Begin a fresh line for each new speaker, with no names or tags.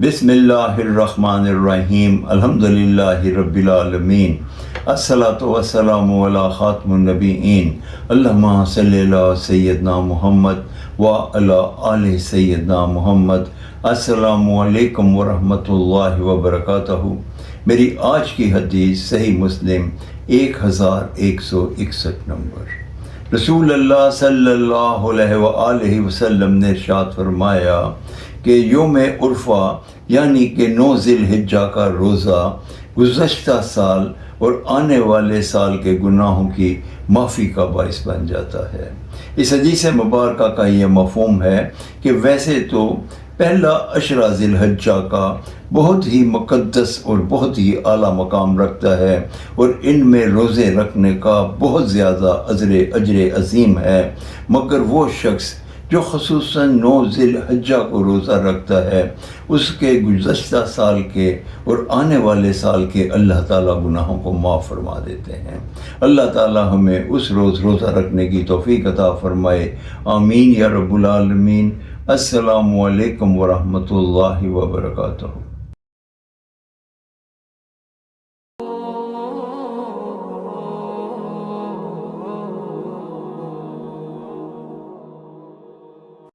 بسم اللہ الرحمن الرحیم الحمدللہ رب العالمین الصلاۃ والسلام علی خاتم النبیین اللہم صلی علی سیدنا محمد وعلی آل سیدنا محمد۔ السلام علیکم ورحمۃ اللہ وبرکاتہ۔ میری آج کی حدیث صحیح مسلم 1161 نمبر۔ رسول اللہ صلی اللہ علیہ وآلہ وسلم نے ارشاد فرمایا کہ یوم عرفہ یعنی کہ 9 ذی الحجہ کا روزہ گزشتہ سال اور آنے والے سال کے گناہوں کی معافی کا باعث بن جاتا ہے۔ اس حدیث مبارکہ کا یہ مفہوم ہے کہ ویسے تو پہلا عشرہ ذی الحجہ کا بہت ہی مقدس اور بہت ہی اعلیٰ مقام رکھتا ہے اور ان میں روزے رکھنے کا بہت زیادہ اجر عظیم ہے، مگر وہ شخص جو خصوصاً 9 ذی الحجہ کو روزہ رکھتا ہے اس کے گزشتہ سال کے اور آنے والے سال کے اللہ تعالیٰ گناہوں کو معاف فرما دیتے ہیں۔ اللہ تعالیٰ ہمیں اس روزہ رکھنے کی توفیق عطا فرمائے، آمین یا رب العالمین۔ السلام علیکم ورحمۃ اللہ وبرکاتہ۔